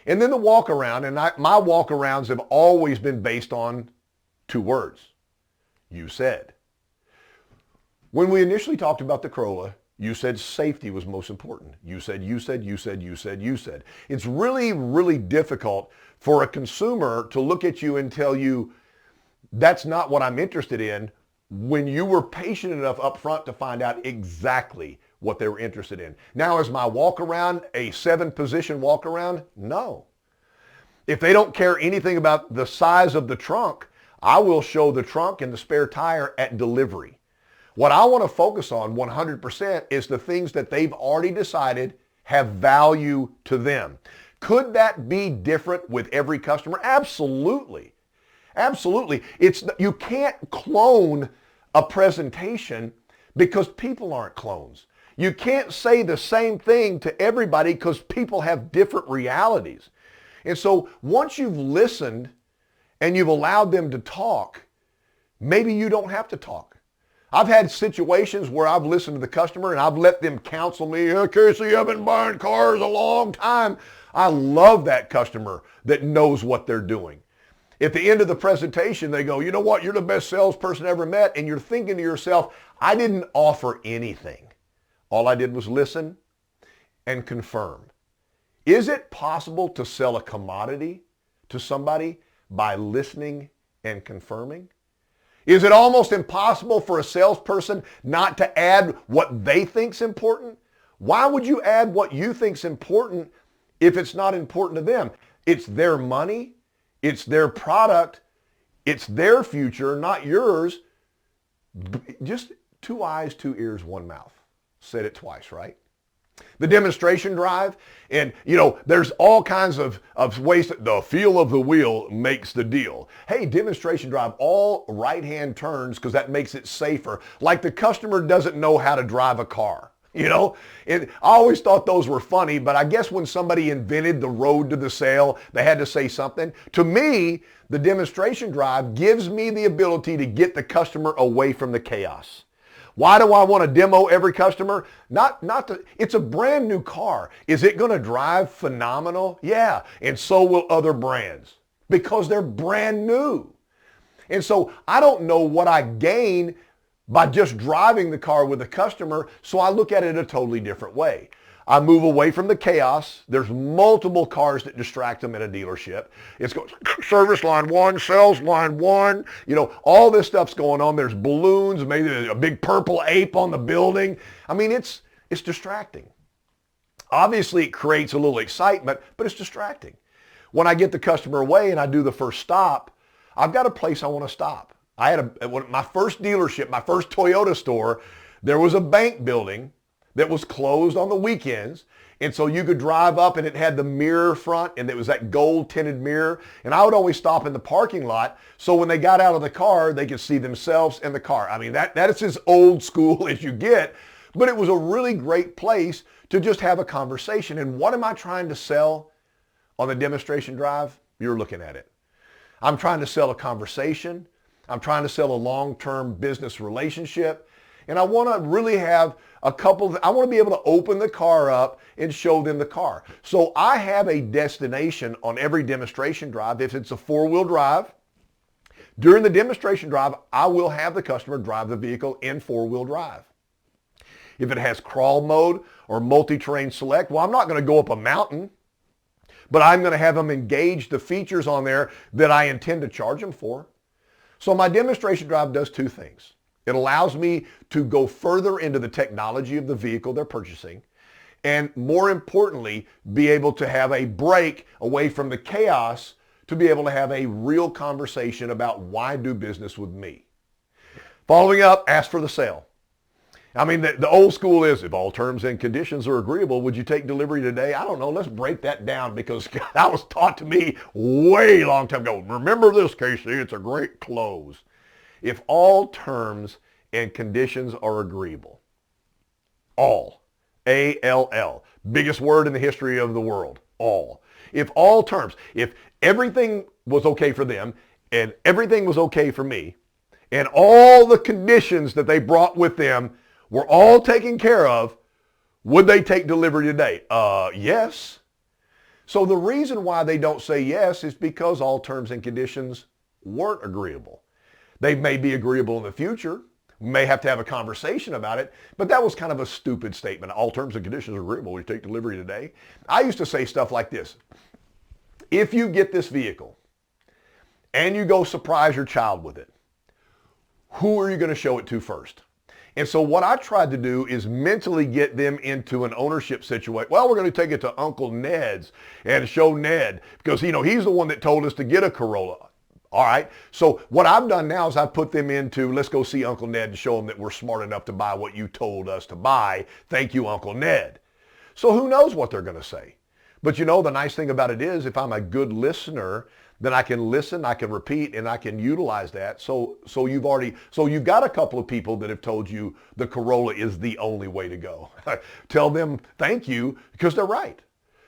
And then the walk around, and my walk arounds have always been based on two words. You said. When we initially talked about the Corolla, you said safety was most important. You said. It's really, really difficult for a consumer to look at you and tell you, that's not what I'm interested in, when you were patient enough up front to find out exactly what they were interested in. Now, is my walk around a 7-position walk around? No. If they don't care anything about the size of the trunk, I will show the trunk and the spare tire at delivery. What I want to focus on 100% is the things that they've already decided have value to them. Could that be different with every customer? Absolutely. Absolutely. You can't clone a presentation because people aren't clones. You can't say the same thing to everybody because people have different realities. And so once you've listened and you've allowed them to talk, maybe you don't have to talk. I've had situations where I've listened to the customer and I've let them counsel me. Casey, I've been buying cars a long time. I love that customer that knows what they're doing. At the end of the presentation, they go, you know what? You're the best salesperson I ever met. And you're thinking to yourself, I didn't offer anything. All I did was listen and confirm. Is it possible to sell a commodity to somebody by listening and confirming? Is it almost impossible for a salesperson not to add what they think's important? Why would you add what you think's important if it's not important to them? It's their money. It's their product. It's their future, not yours. Just 2 eyes, 2 ears, 1 mouth. Said it twice, right? The demonstration drive, and there's all kinds of ways that the feel of the wheel makes the deal. Hey, demonstration drive, all right-hand turns because that makes it safer. Like the customer doesn't know how to drive a car. And I always thought those were funny, but I guess when somebody invented the road to the sale, they had to say something. To me, the demonstration drive gives me the ability to get the customer away from the chaos. Why do I want to demo every customer? It's a brand new car. Is it going to drive phenomenal? Yeah, and so will other brands because they're brand new. And so I don't know what I gain by just driving the car with a customer, so I look at it a totally different way. I move away from the chaos. There's multiple cars that distract them in a dealership. It's going service line 1, sales line 1. All this stuff's going on. There's balloons, maybe a big purple ape on the building. I mean, it's distracting. Obviously, it creates a little excitement, but it's distracting. When I get the customer away and I do the first stop, I've got a place I want to stop. I had my first dealership, my first Toyota store, there was a bank building that was closed on the weekends. And so you could drive up and it had the mirror front and it was that gold tinted mirror. And I would always stop in the parking lot so when they got out of the car, they could see themselves in the car. I mean, that is as old school as you get, but it was a really great place to just have a conversation. And what am I trying to sell on the demonstration drive? You're looking at it. I'm trying to sell a conversation. I'm trying to sell a long-term business relationship. And I want to really have I want to be able to open the car up and show them the car. So I have a destination on every demonstration drive. If it's a 4-wheel drive, during the demonstration drive, I will have the customer drive the vehicle in 4-wheel drive. If it has crawl mode or multi-terrain select, well, I'm not going to go up a mountain, but I'm going to have them engage the features on there that I intend to charge them for. So my demonstration drive does 2 things. It allows me to go further into the technology of the vehicle they're purchasing, and more importantly, be able to have a break away from the chaos to be able to have a real conversation about why do business with me. Following up, ask for the sale. I mean, the old school is, if all terms and conditions are agreeable, would you take delivery today? I don't know. Let's break that down because that was taught to me way long time ago. Remember this, Casey, it's a great close. If all terms and conditions are agreeable, all, A-L-L, biggest word in the history of the world, all. If all terms, if everything was okay for them and everything was okay for me, and all the conditions that they brought with them were all taken care of, would they take delivery today? Yes. So the reason why they don't say yes is because all terms and conditions weren't agreeable. They may be agreeable in the future. We may have to have a conversation about it, but that was kind of a stupid statement. All terms and conditions are agreeable. We take delivery today. I used to say stuff like this. If you get this vehicle and you go surprise your child with it, who are you going to show it to first? And so what I tried to do is mentally get them into an ownership situation. Well, we're going to take it to Uncle Ned's and show Ned because, he's the one that told us to get a Corolla. All right. So what I've done now is I've put them into, let's go see Uncle Ned and show them that we're smart enough to buy what you told us to buy. Thank you, Uncle Ned. So who knows what they're going to say? But the nice thing about it is if I'm a good listener, then I can listen, I can repeat, and I can utilize that. So you've got a couple of people that have told you the Corolla is the only way to go. Tell them thank you because they're right.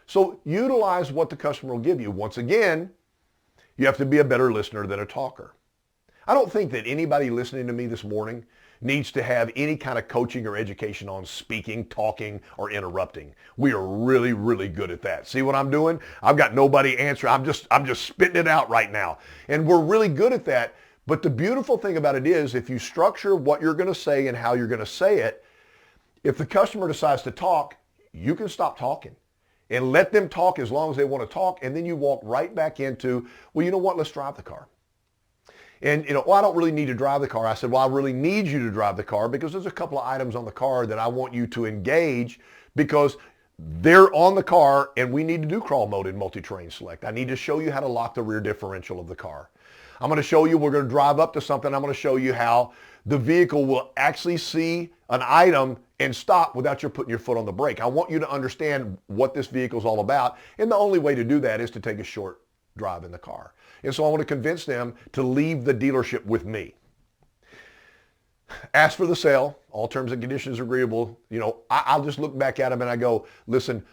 So utilize what the customer will give you. Once again, you have to be a better listener than a talker. I don't think that anybody listening to me this morning needs to have any kind of coaching or education on speaking, talking, or interrupting. We are really, really good at that. See what I'm doing? I've got nobody answering. I'm just spitting it out right now. And we're really good at that. But the beautiful thing about it is if you structure what you're going to say and how you're going to say it, if the customer decides to talk, you can stop talking. And let them talk as long as they want to talk, and then you walk right back into, well, you know what, let's drive the car. And, well, I don't really need to drive the car. I said, well, I really need you to drive the car because there's a couple of items on the car that I want you to engage because they're on the car and we need to do crawl mode in multi-terrain select. I need to show you how to lock the rear differential of the car. I'm going to show you, we're going to drive up to something. I'm going to show you how the vehicle will actually see an item and stop without you putting your foot on the brake. I want you to understand what this vehicle is all about. And the only way to do that is to take a short drive in the car. And so I want to convince them to leave the dealership with me. Ask for the sale. All terms and conditions agreeable. I'll just look back at them and I go, listen,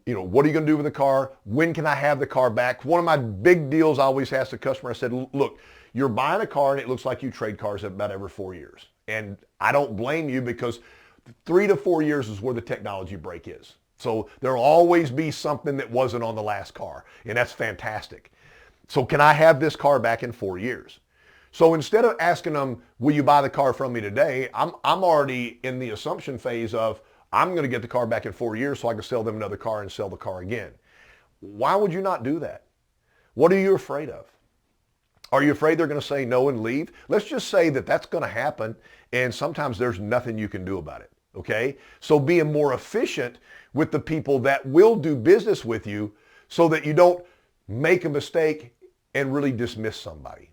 what are you going to do with the car? When can I have the car back? One of my big deals I always ask the customer, I said, look, you're buying a car and it looks like you trade cars about every 4 years. And I don't blame you because 3 to 4 years is where the technology break is. So there'll always be something that wasn't on the last car. And that's fantastic. So can I have this car back in 4 years? So instead of asking them, will you buy the car from me today? I'm already in the assumption phase of, I'm going to get the car back in 4 years so I can sell them another car and sell the car again. Why would you not do that? What are you afraid of? Are you afraid they're going to say no and leave? Let's just say that that's going to happen and sometimes there's nothing you can do about it. Okay? So being more efficient with the people that will do business with you so that you don't make a mistake and really dismiss somebody.